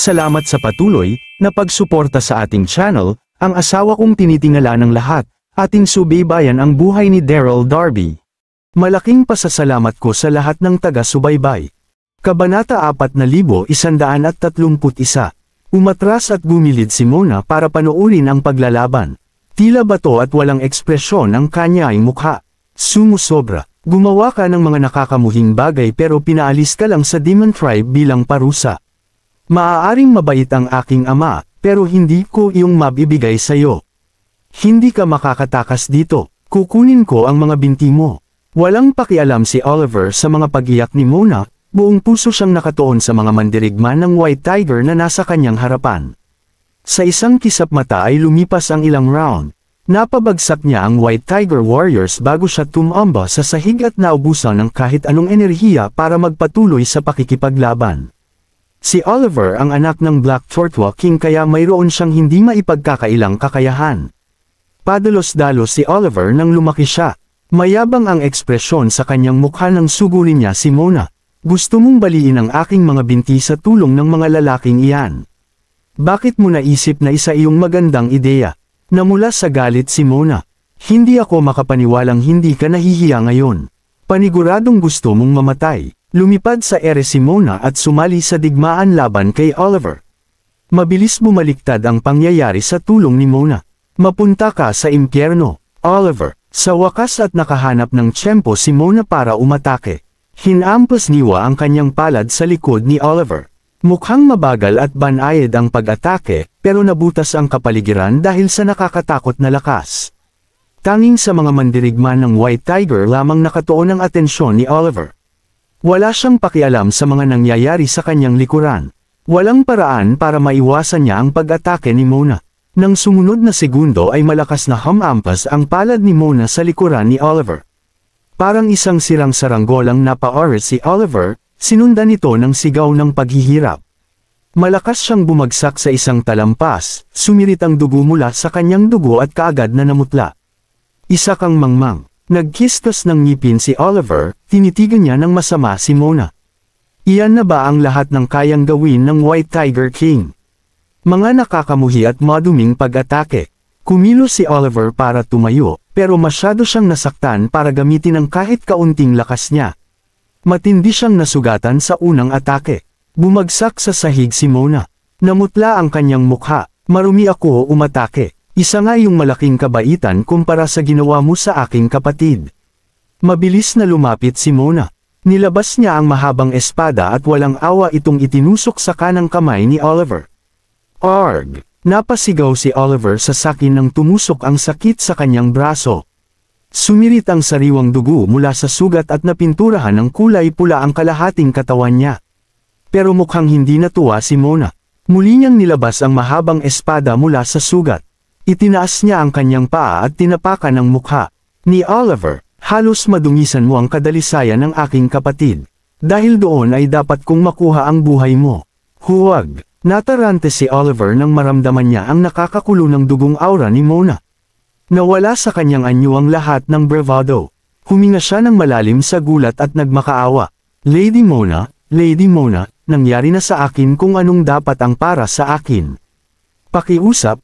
Salamat sa patuloy na pagsuporta sa ating channel, ang asawa kong tinitingala ng lahat, ating subaybayan ang buhay ni Daryl Darby. Malaking pasasalamat ko sa lahat ng taga-subaybay. Kabanata 4131. Umatras at bumilid si Mona para panoorin ang paglalaban. Tila bato at walang ekspresyon ang kanyang mukha. Sumusobra. Gumawa ka ng mga nakakamuhing bagay pero pinaalis ka lang sa Demon Tribe bilang parusa. Maaaring mabait ang aking ama, pero hindi ko iyong mabibigay sa'yo. Hindi ka makakatakas dito, kukunin ko ang mga binti mo. Walang pakialam si Oliver sa mga pag-iyak ni Mona, buong puso siyang nakatuon sa mga mandirigma ng White Tiger na nasa kanyang harapan. Sa isang kisap mata ay lumipas ang ilang round. Napabagsak niya ang White Tiger Warriors bago siya tumamba sa sahig at naubusan ng kahit anong enerhiya para magpatuloy sa pakikipaglaban. Si Oliver ang anak ng Black Tortwa King kaya mayroon siyang hindi maipagkakailang kakayahan. Padalos-dalos si Oliver nang lumaki siya. Mayabang ang ekspresyon sa kanyang mukha nang sugurin niya si Mona. Gusto mong baliin ang aking mga binti sa tulong ng mga lalaking iyan. Bakit mo naisip na isa iyong magandang ideya? Namula sa galit si Mona. Hindi ako makapaniwalang hindi ka nahihiya ngayon. Paniguradong gusto mong mamatay. Lumipad sa ere si Mona at sumali sa digmaan laban kay Oliver. Mabilis bumaliktad ang pangyayari sa tulong ni Mona. Mapunta ka sa impyerno, Oliver. Sa wakas at nakahanap ng tiyempo si Mona para umatake. Hinampas niwa ang kanyang palad sa likod ni Oliver. Mukhang mabagal at banayad ang pag-atake, pero nabutas ang kapaligiran dahil sa nakakatakot na lakas. Tanging sa mga mandirigma ng White Tiger lamang nakatuon ang atensyon ni Oliver. Wala siyang pakialam sa mga nangyayari sa kanyang likuran. Walang paraan para maiwasan niya ang pag-atake ni Mona. Nang sumunod na segundo ay malakas na hamampas ang palad ni Mona sa likuran ni Oliver. Parang isang sirang saranggolang napaoras si Oliver, sinundan ito ng sigaw ng paghihirap. Malakas siyang bumagsak sa isang talampas, sumirit ang dugo mula sa kanyang dugo at kaagad na namutla. Isa kang mangmang. Nagkistas ng ngipin si Oliver, tinitigan niya ng masama si Mona. Iyan na ba ang lahat ng kayang gawin ng White Tiger King? Mga nakakamuhi at maduming pag-atake. Kumilos si Oliver para tumayo, pero masyado siyang nasaktan para gamitin ang kahit kaunting lakas niya. Matindi siyang nasugatan sa unang atake. Bumagsak sa sahig si Mona. Namutla ang kanyang mukha. Marumi ako umatake. Isa nga yung malaking kabaitan kumpara sa ginawa mo sa aking kapatid. Mabilis na lumapit si Mona. Nilabas niya ang mahabang espada at walang awa itong itinusok sa kanang kamay ni Oliver. Arg! Napasigaw si Oliver sa sakin nang tumusok ang sakit sa kanyang braso. Sumirit ang sariwang dugo mula sa sugat at napinturahan ng kulay pula ang kalahating katawan niya. Pero mukhang hindi natuwa si Mona. Muli niyang nilabas ang mahabang espada mula sa sugat. Itinaas niya ang kanyang paa at tinapakan ang mukha ni Oliver. Halos madungisan mo ang kadalisayan ng aking kapatid. Dahil doon ay dapat kong makuha ang buhay mo. Huwag! Natarante si Oliver nang maramdaman niya ang nakakakulo ng dugong aura ni Mona. Nawala sa kanyang anyo ang lahat ng bravado. Huminga siya ng malalim sa gulat at nagmakaawa. Lady Mona, nangyari na sa akin kung anong dapat ang para sa akin. Pakiusap,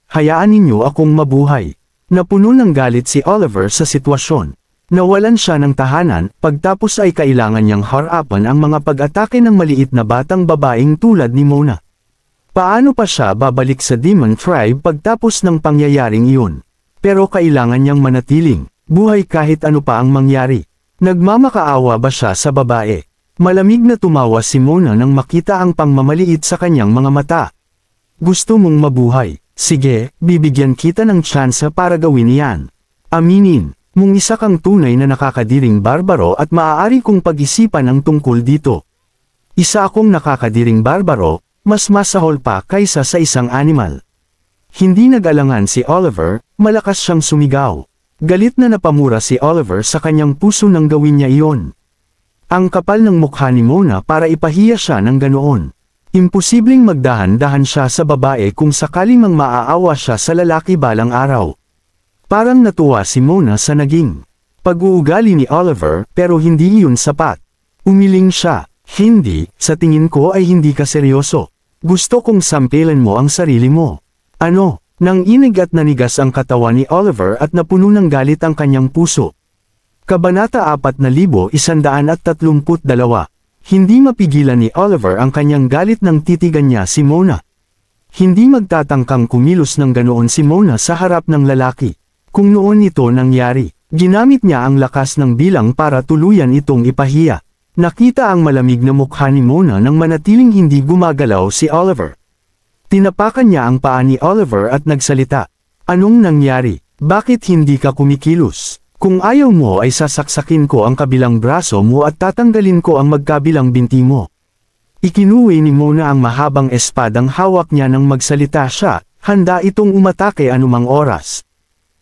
hayaan ninyo akong mabuhay. Napuno ng galit si Oliver sa sitwasyon. Nawalan siya ng tahanan, pagtapos ay kailangan niyang harapan ang mga pag-atake ng maliit na batang babaeng tulad ni Mona. Paano pa siya babalik sa Demon Tribe pagtapos ng pangyayaring iyon? Pero kailangan niyang manatiling buhay kahit ano pa ang mangyari. Nagmamakaawa ba siya sa babae? Malamig na tumawa si Mona nang makita ang pangmamaliit sa kanyang mga mata. Gusto mong mabuhay? Sige, bibigyan kita ng tsansa para gawin iyan. Aminin, mong isa kang tunay na nakakadiring barbaro at maaari kong pag-isipan ang tungkol dito. Isa akong nakakadiring barbaro, mas masahol pa kaysa sa isang animal. Hindi nag-alangan si Oliver, malakas siyang sumigaw. Galit na napamura si Oliver sa kanyang puso nang gawin niya iyon. Ang kapal ng mukha ni Mona para ipahiya siya ng ganoon. Imposibleng magdahan-dahan siya sa babae kung sakaling mang maaawa siya sa lalaki balang araw. Parang natuwa si Mona sa naging pag-uugali ni Oliver, pero hindi iyon sapat. Umiling siya. Hindi, sa tingin ko ay hindi ka seryoso. Gusto kong sampilan mo ang sarili mo. Ano? Nanginig at nanigas ang katawan ni Oliver at napuno ng galit ang kanyang puso. Kabanata 4132. Hindi mapigilan ni Oliver ang kanyang galit nang titigan niya si Mona. Hindi magtatangkang kumilos ng ganoon si Mona sa harap ng lalaki. Kung noon ito nangyari, ginamit niya ang lakas ng bilang para tuluyan itong ipahiya. Nakita ang malamig na mukha ni Mona nang manatiling hindi gumagalaw si Oliver. Tinapakan niya ang paa ni Oliver at nagsalita. Anong nangyari? Bakit hindi ka kumikilos? Kung ayaw mo ay sasaksakin ko ang kabilang braso mo at tatanggalin ko ang magkabilang binti mo. Ikinuwi ni Mona ang mahabang espadang hawak niya nang magsalita siya, handa itong umatake anumang oras.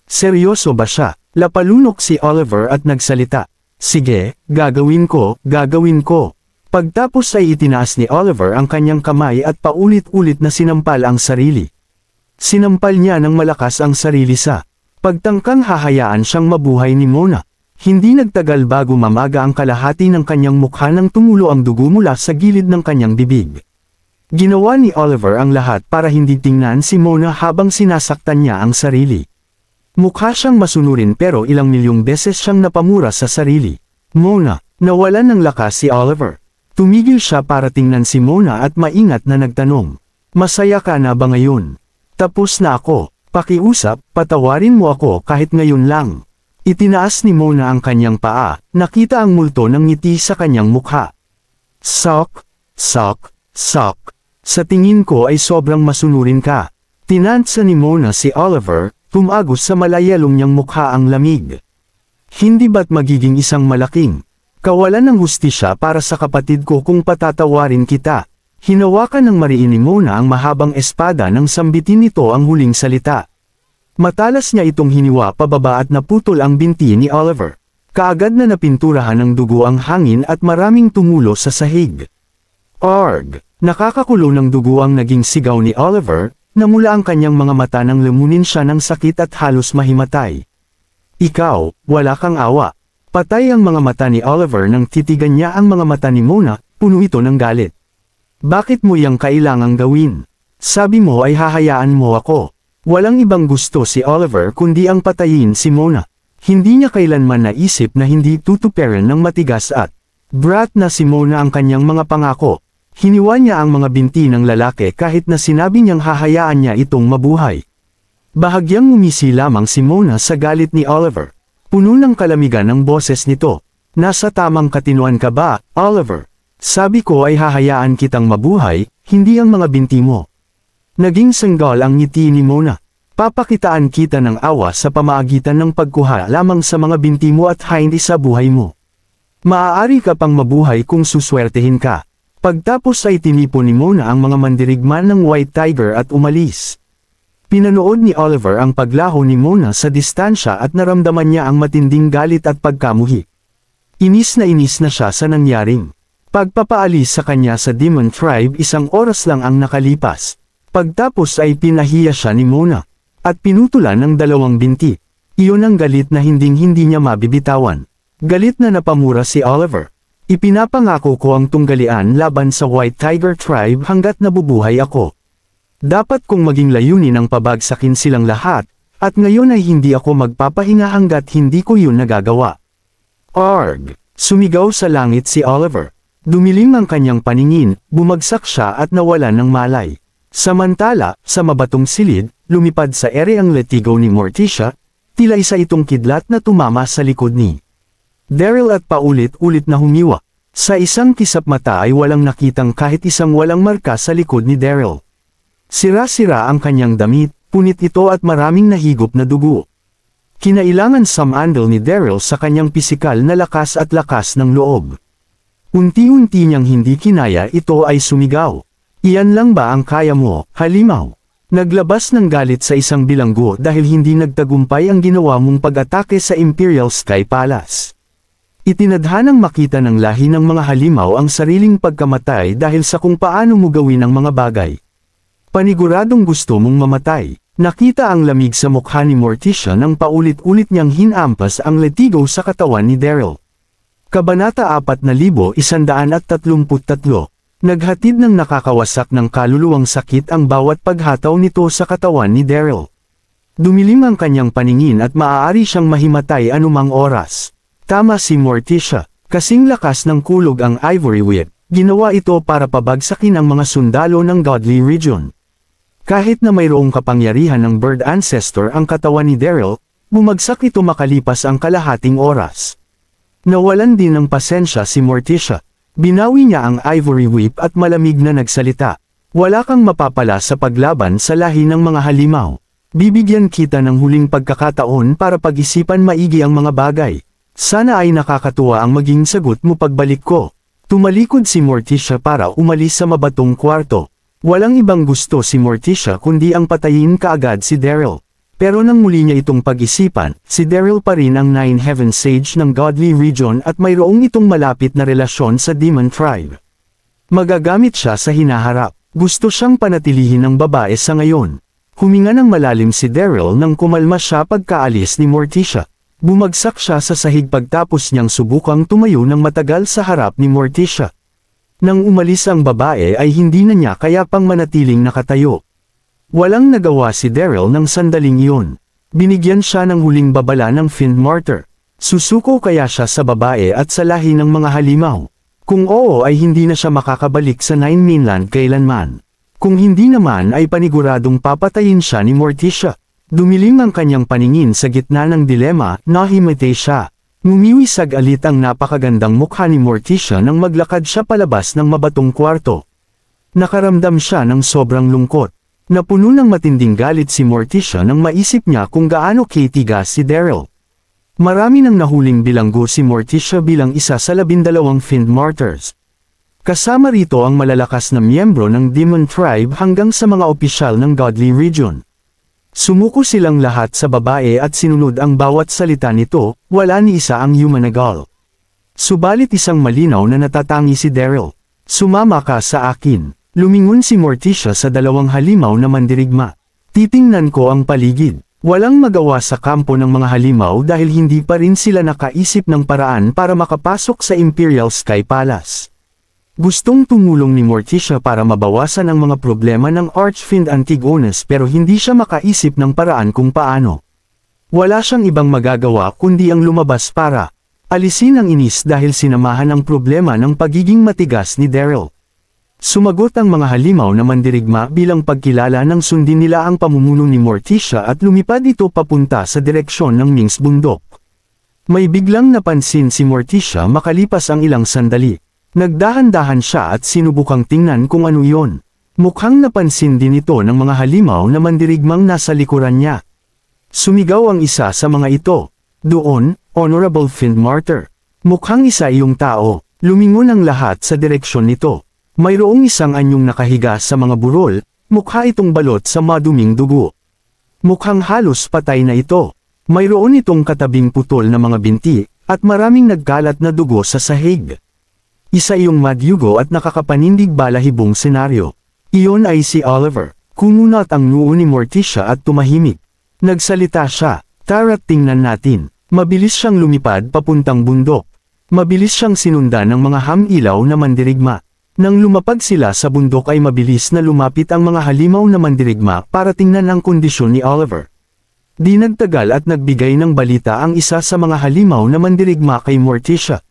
Seryoso ba siya? Lapalunok si Oliver at nagsalita. Sige, gagawin ko. Pagtapos ay itinaas ni Oliver ang kanyang kamay at paulit-ulit na sinampal ang sarili. Sinampal niya ng malakas ang sarili sa pagtangkang hahayaan siyang mabuhay ni Mona. Hindi nagtagal bago mamaga ang kalahati ng kanyang mukha nang tumulo ang dugo mula sa gilid ng kanyang bibig. Ginawa ni Oliver ang lahat para hindi tingnan si Mona habang sinasaktan niya ang sarili. Mukha siyang masunurin pero ilang milyong beses siyang napamura sa sarili. Mona, nawalan ng lakas si Oliver. Tumigil siya para tingnan si Mona at maingat na nagtanong. Masaya ka na ba ngayon? Tapos na ako. Pakiusap, patawarin mo ako kahit ngayon lang. Itinaas ni Mona ang kanyang paa, nakita ang multo ng ngiti sa kanyang mukha. Sok. Sa tingin ko ay sobrang masunurin ka. Tinansa ni Mona si Oliver, tumagos sa malayalong niyang mukha ang lamig. Hindi ba't magiging isang malaking kawalan ng hustisya para sa kapatid ko kung patatawarin kita? Hinawakan ng mariin ni Mona ang mahabang espada nang sambitin nito ang huling salita. Matalas niya itong hiniwa pababa at naputol ang binti ni Oliver. Kaagad na napinturahan ng dugo ang hangin at maraming tumulo sa sahig. Arg! Nakakakulo ng dugo ang naging sigaw ni Oliver, namula ang kanyang mga mata nang lamunin siya ng sakit at halos mahimatay. Ikaw, wala kang awa. Patay ang mga mata ni Oliver nang titigan niya ang mga mata ni Mona, puno ito ng galit. Bakit mo yang kailangang gawin? Sabi mo ay hahayaan mo ako. Walang ibang gusto si Oliver kundi ang patayin si Mona. Hindi niya kailanman naisip na hindi tutuperan ng matigas at brat na si Mona ang kanyang mga pangako. Hiniwa niya ang mga binti ng lalaki kahit na sinabi niyang hahayaan niya itong mabuhay. Bahagyang umisi lamang si Mona sa galit ni Oliver. Puno ng kalamigan ang boses nito. Nasa tamang katinuan ka ba, Oliver? Sabi ko ay hahayaan kitang mabuhay, hindi ang mga binti mo. Naging sanggal ang ngiti ni Mona. Papakitaan kita ng awa sa pamaagitan ng pagkuha lamang sa mga binti mo at hindi sa buhay mo. Maaari ka pang mabuhay kung suswertehin ka. Pagtapos ay tinipon ni Mona ang mga mandirigman ng White Tiger at umalis. Pinanood ni Oliver ang paglaho ni Mona sa distansya at naramdaman niya ang matinding galit at pagkamuhi. Inis na siya sa nangyaring pagpapaalis sa kanya sa Demon Tribe. Isang oras lang ang nakalipas. Pagtapos ay pinahiya siya ni Mona at pinutulan ng dalawang binti. Iyon ang galit na hinding-hindi niya mabibitawan. Galit na napamura si Oliver. Ipinapangako ko ang tunggalian laban sa White Tiger Tribe hanggat nabubuhay ako. Dapat kong maging layunin ang pabagsakin silang lahat, at ngayon ay hindi ako magpapahinga hanggat hindi ko yun nagagawa. Arg! Sumigaw sa langit si Oliver. Dumilim ang kanyang paningin, bumagsak siya at nawalan ng malay. Samantala, sa mabatong silid, lumipad sa ere ang letigo ni Morticia, tila isa itong kidlat na tumama sa likod ni Daryl at paulit-ulit na humiwa. Sa isang kisap mata ay walang nakitang kahit isang walang marka sa likod ni Daryl. Sira-sira ang kanyang damit, punit ito at maraming nahigop na dugo. Kinailangan samandal ni Daryl sa kanyang pisikal na lakas at lakas ng loob. Unti-unti niyang hindi kinaya ito ay sumigaw. Iyan lang ba ang kaya mo, halimaw? Naglabas ng galit sa isang bilanggo dahil hindi nagtagumpay ang ginawa mong pag-atake sa Imperial Sky Palace. Itinadhanang makita ng lahi ng mga halimaw ang sariling pagkamatay dahil sa kung paano mo gawin ang mga bagay. Paniguradong gusto mong mamatay. Nakita ang lamig sa mukha ni Morticia nang paulit-ulit niyang hinampas ang letigo sa katawan ni Daryl. Kabanata 4133. Naghatid ng nakakawasak ng kaluluwang sakit ang bawat paghataw nito sa katawan ni Daryl. Dumilim ang kanyang paningin at maaari siyang mahimatay anumang oras. Tama si Morticia, kasing lakas ng kulog ang Ivory Whip, ginawa ito para pabagsakin ang mga sundalo ng Godly Region. Kahit na mayroong kapangyarihan ng Bird Ancestor ang katawan ni Daryl, bumagsak ito makalipas ang kalahating oras. Nawalan din ng pasensya si Morticia. Binawi niya ang Ivory Whip at malamig na nagsalita. Wala kang mapapala sa paglaban sa lahi ng mga halimaw. Bibigyan kita ng huling pagkakataon para pag-isipan maigi ang mga bagay. Sana ay nakakatuwa ang maging sagot mo pagbalik ko. Tumalikod si Morticia para umalis sa mabatong kwarto. Walang ibang gusto si Morticia kundi ang patayin kaagad si Daryl. Pero nang muli niya itong pag-isipan, si Daryl pa rin ang Nine Heaven Sage ng Godly Region at mayroong itong malapit na relasyon sa Demon Tribe. Magagamit siya sa hinaharap. Gusto siyang panatilihin ng babae sa ngayon. Huminga ng malalim si Daryl nang kumalma siya pagkaalis ni Morticia. Bumagsak siya sa sahig pagtapos niyang subukang tumayo ng matagal sa harap ni Morticia. Nang umalis ang babae ay hindi na niya kaya pang manatiling nakatayo. Walang nagawa si Daryl ng sandaling iyon. Binigyan siya ng huling babala ng Fiend Martyr. Susuko kaya siya sa babae at sa lahi ng mga halimaw? Kung oo ay hindi na siya makakabalik sa Nine Mainland kailanman. Kung hindi naman ay paniguradong papatayin siya ni Morticia. Dumilim ang kanyang paningin sa gitna ng dilema, nahimatay siya. Ngumiwi sag-alit ang napakagandang mukha ni Morticia nang maglakad siya palabas ng mabatong kwarto. Nakaramdam siya ng sobrang lungkot. Napuno ng matinding galit si Morticia nang maisip niya kung gaano kitigas si Daryl. Marami nang nahuling bilanggo si Morticia bilang isa sa 12 Fiend Martyrs. Kasama rito ang malalakas na miyembro ng Demon Tribe hanggang sa mga opisyal ng Godly Region. Sumuko silang lahat sa babae at sinunod ang bawat salita nito, wala ni isa ang Humanagal. Subalit isang malinaw na natatangi si Daryl. Sumama ka sa akin. Lumingon si Morticia sa dalawang halimaw na mandirigma. Titingnan ko ang paligid. Walang magawa sa kampo ng mga halimaw dahil hindi pa rin sila nakaisip ng paraan para makapasok sa Imperial Sky Palace. Gustong tumulong ni Morticia para mabawasan ang mga problema ng Archfiend Antigonus pero hindi siya makaisip ng paraan kung paano. Wala siyang ibang magagawa kundi ang lumabas para alisin ang inis dahil sinamahan ang problema ng pagiging matigas ni Daryl. Sumagot ang mga halimaw na mandirigma bilang pagkilala ng sundin nila ang pamumuno ni Morticia at lumipad ito papunta sa direksyon ng Mings bundok. May biglang napansin si Morticia makalipas ang ilang sandali. Nagdahan-dahan siya at sinubukang tingnan kung ano iyon. Mukhang napansin din ito ng mga halimaw na mandirigmang nasa likuran niya. Sumigaw ang isa sa mga ito. Doon, Honorable Fiend Martyr. Mukhang isa iyong tao. Lumingon ang lahat sa direksyon nito. Mayroong isang anyong nakahiga sa mga burol, mukha itong balot sa maduming dugo. Mukhang halos patay na ito. Mayroon itong katabing putol na mga binti, at maraming nagkalat na dugo sa sahig. Isa iyong madyugo at nakakapanindig balahibong senaryo. Iyon ay si Oliver. Kumunat ang noo ni Morticia at tumahimik. Nagsalita siya, tara't tingnan natin. Mabilis siyang lumipad papuntang bundok. Mabilis siyang sinundan ng mga hamilaw na mandirigma. Nang lumapag sila sa bundok ay mabilis na lumapit ang mga halimaw na mandirigma para tingnan ang kondisyon ni Oliver. Di nagtagal at nagbigay ng balita ang isa sa mga halimaw na mandirigma kay Morticia.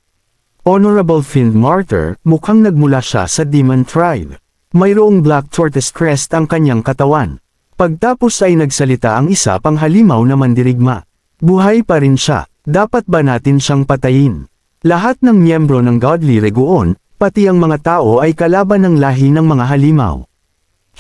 Honorable Fiend Martyr, mukhang nagmula siya sa Demon Tribe. Mayroong Black Tortoise Crest ang kanyang katawan. Pagtapos ay nagsalita ang isa pang halimaw na mandirigma. Buhay pa rin siya, dapat ba natin siyang patayin? Lahat ng miyembro ng Godly Region, pati ang mga tao ay kalaban ng lahi ng mga halimaw.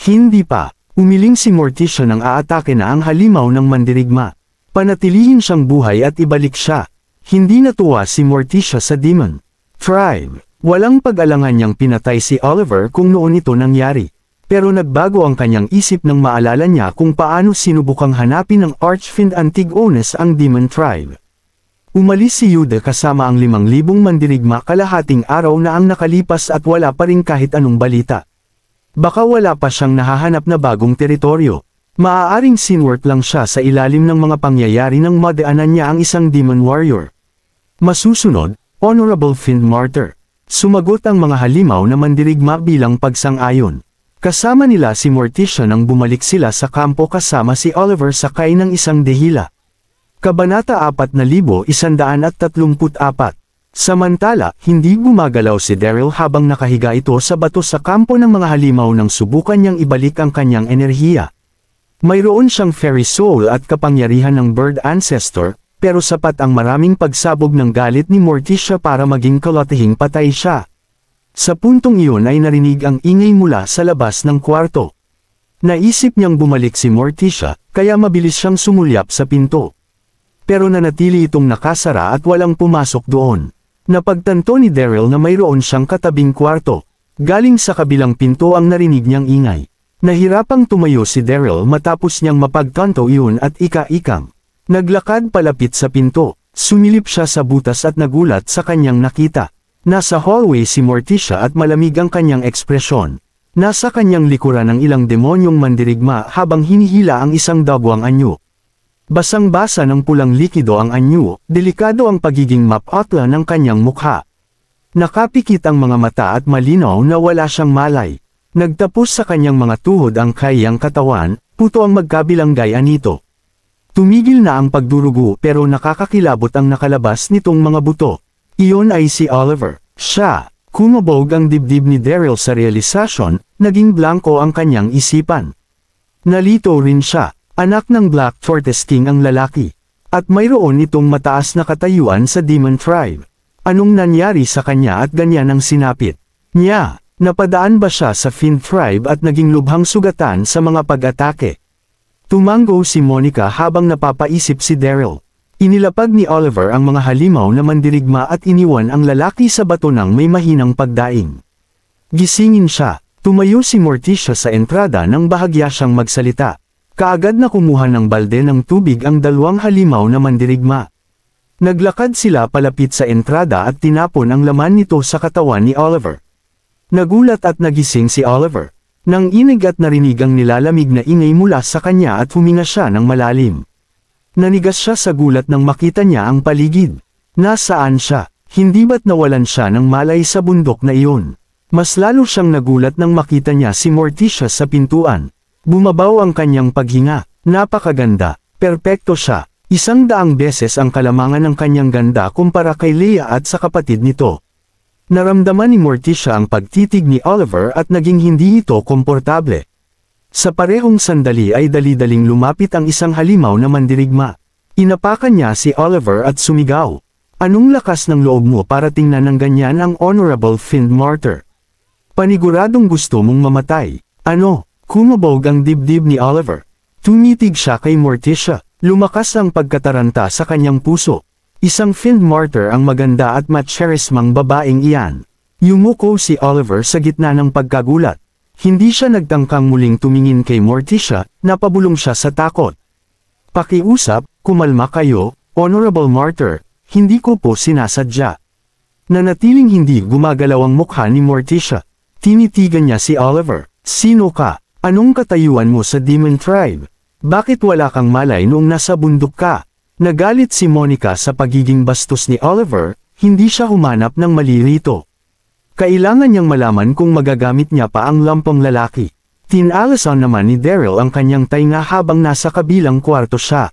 Hindi pa, umiling si Morticia nang aatake na ang halimaw ng mandirigma. Panatilihin siyang buhay at ibalik siya. Hindi natuwa si Morticia sa Demon Tribe. Walang pag-alangan niyang pinatay si Oliver kung noon ito nangyari. Pero nagbago ang kanyang isip nang maalala niya kung paano sinubukang hanapin ng Archfiend Antigonus ang Demon Tribe. Umalis si Yuda kasama ang 5,000 mandirigma kalahating araw na ang nakalipas at wala pa rin kahit anong balita. Baka wala pa siyang nahahanap na bagong teritoryo. Maaaring sinwort lang siya sa ilalim ng mga pangyayari nang madaanan niya ang isang demon warrior. Masusunod, Honorable Fiend Martyr. Sumagot ang mga halimaw na mandirigma bilang pagsang-ayon. Kasama nila si Morticia nang bumalik sila sa kampo kasama si Oliver sakay ng isang dehila. Kabanata 4134. Samantala, hindi gumagalaw si Daryl habang nakahiga ito sa bato sa kampo ng mga halimaw nang subukan niyang ibalik ang kanyang enerhiya. Mayroon siyang fairy soul at kapangyarihan ng bird ancestor, pero sapat ang maraming pagsabog ng galit ni Morticia para maging kalotihing patay siya. Sa puntong iyon ay narinig ang ingay mula sa labas ng kwarto. Naisip niyang bumalik si Morticia, kaya mabilis siyang sumulyap sa pinto. Pero nanatili itong nakasara at walang pumasok doon. Napagtanto ni Daryl na mayroon siyang katabing kwarto. Galing sa kabilang pinto ang narinig niyang ingay. Nahirapang tumayo si Daryl matapos niyang mapagtanto iyon at ika-ikang. Naglakad palapit sa pinto. Sumilip siya sa butas at nagulat sa kanyang nakita. Nasa hallway si Morticia at malamig ang kanyang ekspresyon. Nasa kanyang likuran ang ilang demonyong mandirigma habang hinihila ang isang dagwang anyo. Basang-basa ng pulang likido ang anyo, delikado ang pagiging mapatla ng kanyang mukha. Nakapikit ang mga mata at malinaw na wala siyang malay. Nagtapos sa kanyang mga tuhod ang kayang katawan, puto ang magkabilang gaya nito. Tumigil na ang pagdurugo pero nakakakilabot ang nakalabas nitong mga buto. Iyon ay si Oliver. Siya, kumabog ang dibdib ni Daryl sa realisasyon, naging blanko ang kanyang isipan. Nalito rin siya. Anak ng Black Tortoise King ang lalaki. At mayroon itong mataas na katayuan sa Demon Tribe. Anong nangyari sa kanya at ganyan ang sinapit niya? Napadaan ba siya sa Fiend Tribe at naging lubhang sugatan sa mga pag-atake? Tumango si Monica habang napapaisip si Daryl. Inilapag ni Oliver ang mga halimaw na mandirigma at iniwan ang lalaki sa bato ng may mahinang pagdaing. Gisingin siya. Tumayo si Morticia sa entrada nang bahagya siyang magsalita. Kaagad na kumuha ng balde ng tubig ang dalawang halimaw na mandirigma. Naglakad sila palapit sa entrada at tinapon ang laman nito sa katawan ni Oliver. Nagulat at nagising si Oliver. Nang inig at narinig ang nilalamig na ingay mula sa kanya at huminga siya ng malalim. Nanigas siya sa gulat nang makita niya ang paligid. Nasaan siya? Hindi ba't nawalan siya ng malay sa bundok na iyon? Mas lalo siyang nagulat nang makita niya si Morticia sa pintuan. Bumabaw ang kanyang paghinga. Napakaganda. Perpekto siya. 100 beses ang kalamangan ng kanyang ganda kumpara kay Leia at sa kapatid nito. Naramdaman ni Morticia ang pagtitig ni Oliver at naging hindi ito komportable. Sa parehong sandali ay dali-daling lumapit ang isang halimaw na mandirigma. Inapakan niya si Oliver at sumigaw. Anong lakas ng loob mo para tingnan ng ganyan ang Honorable Fiend Martyr? Paniguradong gusto mong mamatay. Ano? Kumabog ang dibdib ni Oliver. Tumitig siya kay Morticia. Lumakas ang pagkataranta sa kanyang puso. Isang Fiend Martyr ang maganda at macherismang babaeng iyan. Yumuko si Oliver sa gitna ng pagkagulat. Hindi siya nagtangkang muling tumingin kay Morticia, napabulong siya sa takot. Pakiusap, kumalma kayo, Honorable Martyr, hindi ko po sinasadya. Nanatiling hindi gumagalaw ang mukha ni Morticia. Tinitigan niya si Oliver. Sino ka? Anong katayuan mo sa Demon Tribe? Bakit wala kang malay noong nasa bundok ka? Nagalit si Monica sa pagiging bastos ni Oliver, hindi siya humanap ng mali rito. Kailangan niyang malaman kung magagamit niya pa ang lampong lalaki. Tinalasan naman ni Daryl ang kanyang tainga habang nasa kabilang kwarto siya.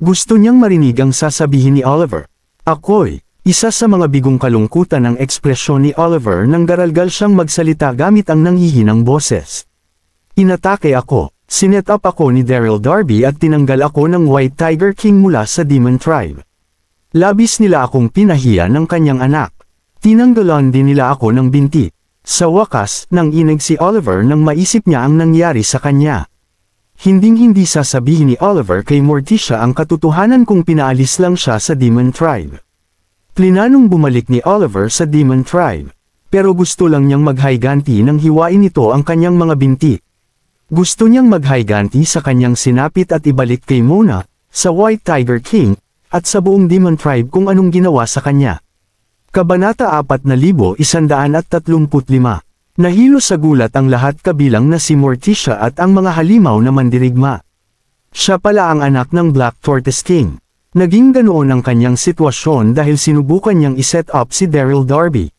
Gusto niyang marinig ang sasabihin ni Oliver. Ako'y, isa sa mga bigong kalungkutan ng ekspresyon ni Oliver nang garalgal siyang magsalita gamit ang nanghihinang boses. Inatake ako. Sinet up ako ni Daryl Darby at tinanggal ako ng White Tiger King mula sa Demon Tribe. Labis nila akong pinahiya ng kanyang anak. Tinanggalan din nila ako ng binti. Sa wakas, nang inig si Oliver nang maisip niya ang nangyari sa kanya. Hinding-hindi sasabihin ni Oliver kay Morticia ang katotohanan kung pinaalis lang siya sa Demon Tribe. Plinanong bumalik ni Oliver sa Demon Tribe. Pero gusto lang niyang maghayganti nang hiwain nito ang kanyang mga binti. Gusto niyang maghayganti sa kanyang sinapit at ibalik kay Mona, sa White Tiger King, at sa buong Demon Tribe kung anong ginawa sa kanya. Kabanata 4135. Nahilo sa gulat ang lahat kabilang na si Morticia at ang mga halimaw na mandirigma. Siya pala ang anak ng Black Tortoise King. Naging ganoon ang kanyang sitwasyon dahil sinubukan niyang iset up si Daryl Darby.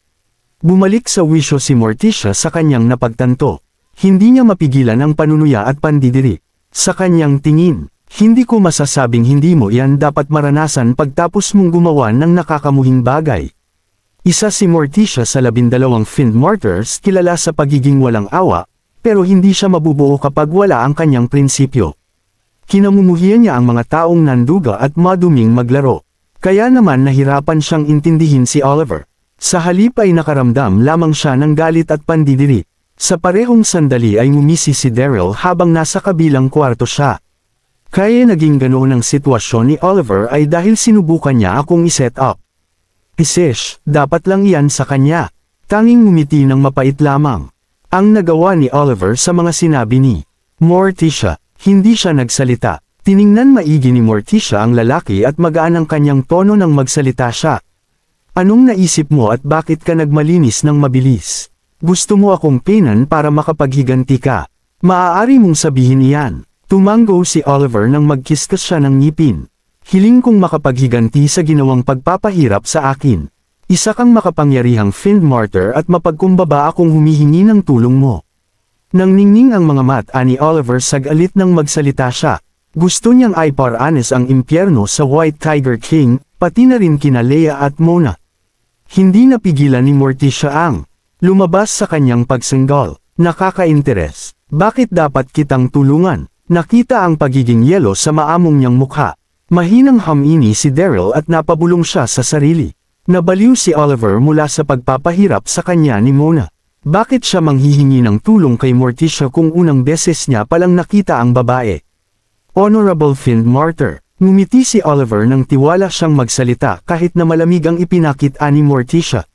Bumalik sa wisyo si Morticia sa kanyang napagtanto. Hindi niya mapigilan ang panunuya at pandidiri. Sa kanyang tingin, hindi ko masasabing hindi mo yan dapat maranasan pagtapos mong gumawa ng nakakamuhing bagay. Isa si Morticia sa 12 Fiend Martyrs kilala sa pagiging walang awa, pero hindi siya mabubuo kapag wala ang kanyang prinsipyo. Kinamumuhian niya ang mga taong nanduga at maduming maglaro. Kaya naman nahirapan siyang intindihin si Oliver. Sa halip ay nakaramdam lamang siya ng galit at pandidiri. Sa parehong sandali ay ngumisi si Daryl habang nasa kabilang kwarto siya. Kaya naging ganoon ang sitwasyon ni Oliver ay dahil sinubukan niya akong iset up. Isesh, dapat lang iyan sa kanya. Tanging ngumiti ng mapait lamang. Ang nagawa ni Oliver sa mga sinabi ni Morticia, hindi siya nagsalita. Tiningnan maigi ni Morticia ang lalaki at magaan ang kanyang tono nang magsalita siya. Anong naisip mo at bakit ka nagmalinis ng mabilis? Gusto mo akong pinan para makapaghiganti ka? Maaari mong sabihin iyan. Tumango si Oliver nang magkiskas siya ng ngipin. Hiling kong makapaghiganti sa ginawang pagpapahirap sa akin. Isa kang makapangyarihang Fiend Martyr at mapagkumbaba akong humihingi ng tulong mo. Nang ningning ang mga mata ni Oliver sagalit nang magsalita siya. Gusto niyang iparanas ang impyerno sa White Tiger King, pati na rin kina Leia at Mona. Hindi napigilan ni Morticia ang lumabas sa kanyang pagsanggol. Nakaka-interes. Bakit dapat kitang tulungan? Nakita ang pagiging yelo sa maamong niyang mukha. Mahinang hamini si Daryl at napabulong siya sa sarili. Nabaliw si Oliver mula sa pagpapahirap sa kanya ni Mona. Bakit siya manghihingi ng tulong kay Morticia kung unang beses niya palang nakita ang babae? Honorable Fiend Martyr. Ngumiti si Oliver nang tiwala siyang magsalita kahit na malamig ang ipinakita ni Morticia.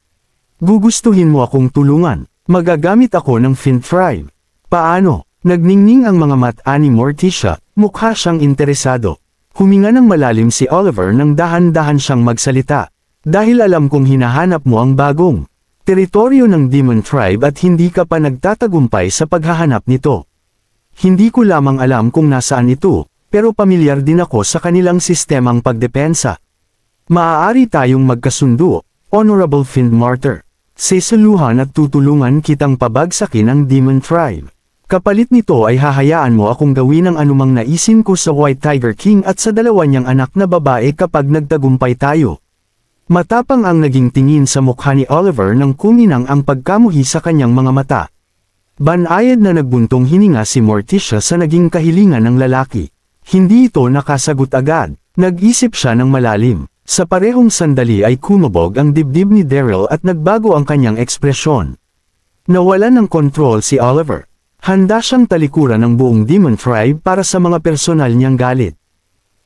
Gugustuhin mo akong tulungan. Magagamit ako ng Fiend Tribe. Paano? Nagningning ang mga mata ni Morticia, mukha siyang interesado. Huminga ng malalim si Oliver nang dahan-dahan siyang magsalita. Dahil alam kong hinahanap mo ang bagong teritoryo ng Demon Tribe at hindi ka pa nagtatagumpay sa paghahanap nito. Hindi ko lamang alam kung nasaan ito, pero pamilyar din ako sa kanilang sistemang pagdepensa. Maaari tayong magkasundo, Honorable Fiend Martyr. Sesaluhan at tutulungan kitang pabagsakin ang Demon Tribe. Kapalit nito ay hahayaan mo akong gawin ang anumang naisin ko sa White Tiger King at sa dalawa niyang anak na babae kapag nagtagumpay tayo. Matapang ang naging tingin sa mukha ni Oliver nang kuminang ang pagkamuhi sa kanyang mga mata. Banayad na nagbuntong hininga si Morticia sa naging kahilingan ng lalaki. Hindi ito nakasagot agad. Nag-isip siya ng malalim. Sa parehong sandali ay kumabog ang dibdib ni Daryl at nagbago ang kanyang ekspresyon. Nawalan ng kontrol si Oliver. Handa siyang talikuran ng buong Demon Tribe para sa mga personal niyang galit.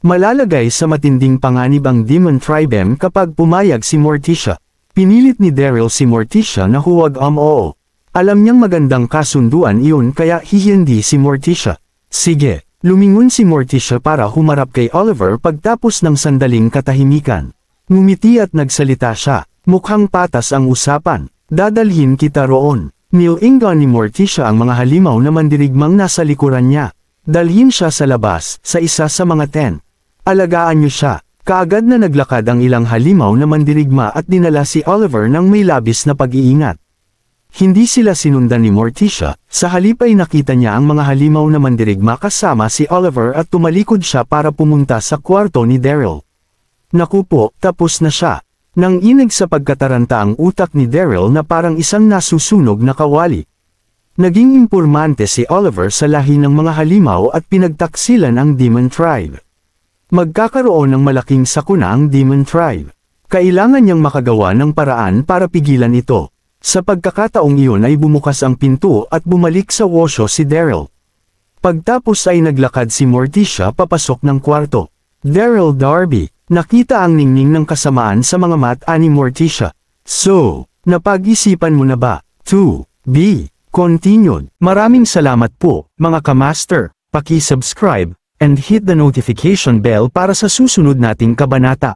Malalagay sa matinding panganib ang Demon Tribe kapag pumayag si Morticia. Pinilit ni Daryl si Morticia na huwag oo. Alam niyang magandang kasunduan iyon kaya hihindi si Morticia. Sige, lumingon si Morticia para humarap kay Oliver pagtapos ng sandaling katahimikan. Ngumiti at nagsalita siya. Mukhang patas ang usapan. Dadalhin kita roon. Nilingan ni Morticia ang mga halimaw na mandirigmang nasa likuran niya. Dalhin siya sa labas, sa isa sa mga tent. Alagaan niyo siya. Kaagad na naglakad ang ilang halimaw na mandirigma at dinala si Oliver ng may labis na pag-iingat. Hindi sila sinundan ni Morticia, sa halip ay nakita niya ang mga halimaw na mandirigma kasama si Oliver at tumalikod siya para pumunta sa kwarto ni Daryl. Naku po, tapos na siya. Nang inig sa pagkataranta ang utak ni Daryl na parang isang nasusunog na kawali. Naging impormante si Oliver sa lahi ng mga halimaw at pinagtaksilan ang Demon Tribe. Magkakaroon ng malaking sakuna ang Demon Tribe. Kailangan niyang makagawa ng paraan para pigilan ito. Sa pagkakataong iyon ay bumukas ang pinto at bumalik sa wosyo si Daryl. Pagtapos ay naglakad si Morticia papasok ng kwarto. Daryl Darby. Nakita ang ningning ng kasamaan sa mga mata ni Morticia. So, napag-isipan mo na ba? To be continued. Maraming salamat po, mga kamaster. Paki-subscribe, and hit the notification bell para sa susunod nating kabanata.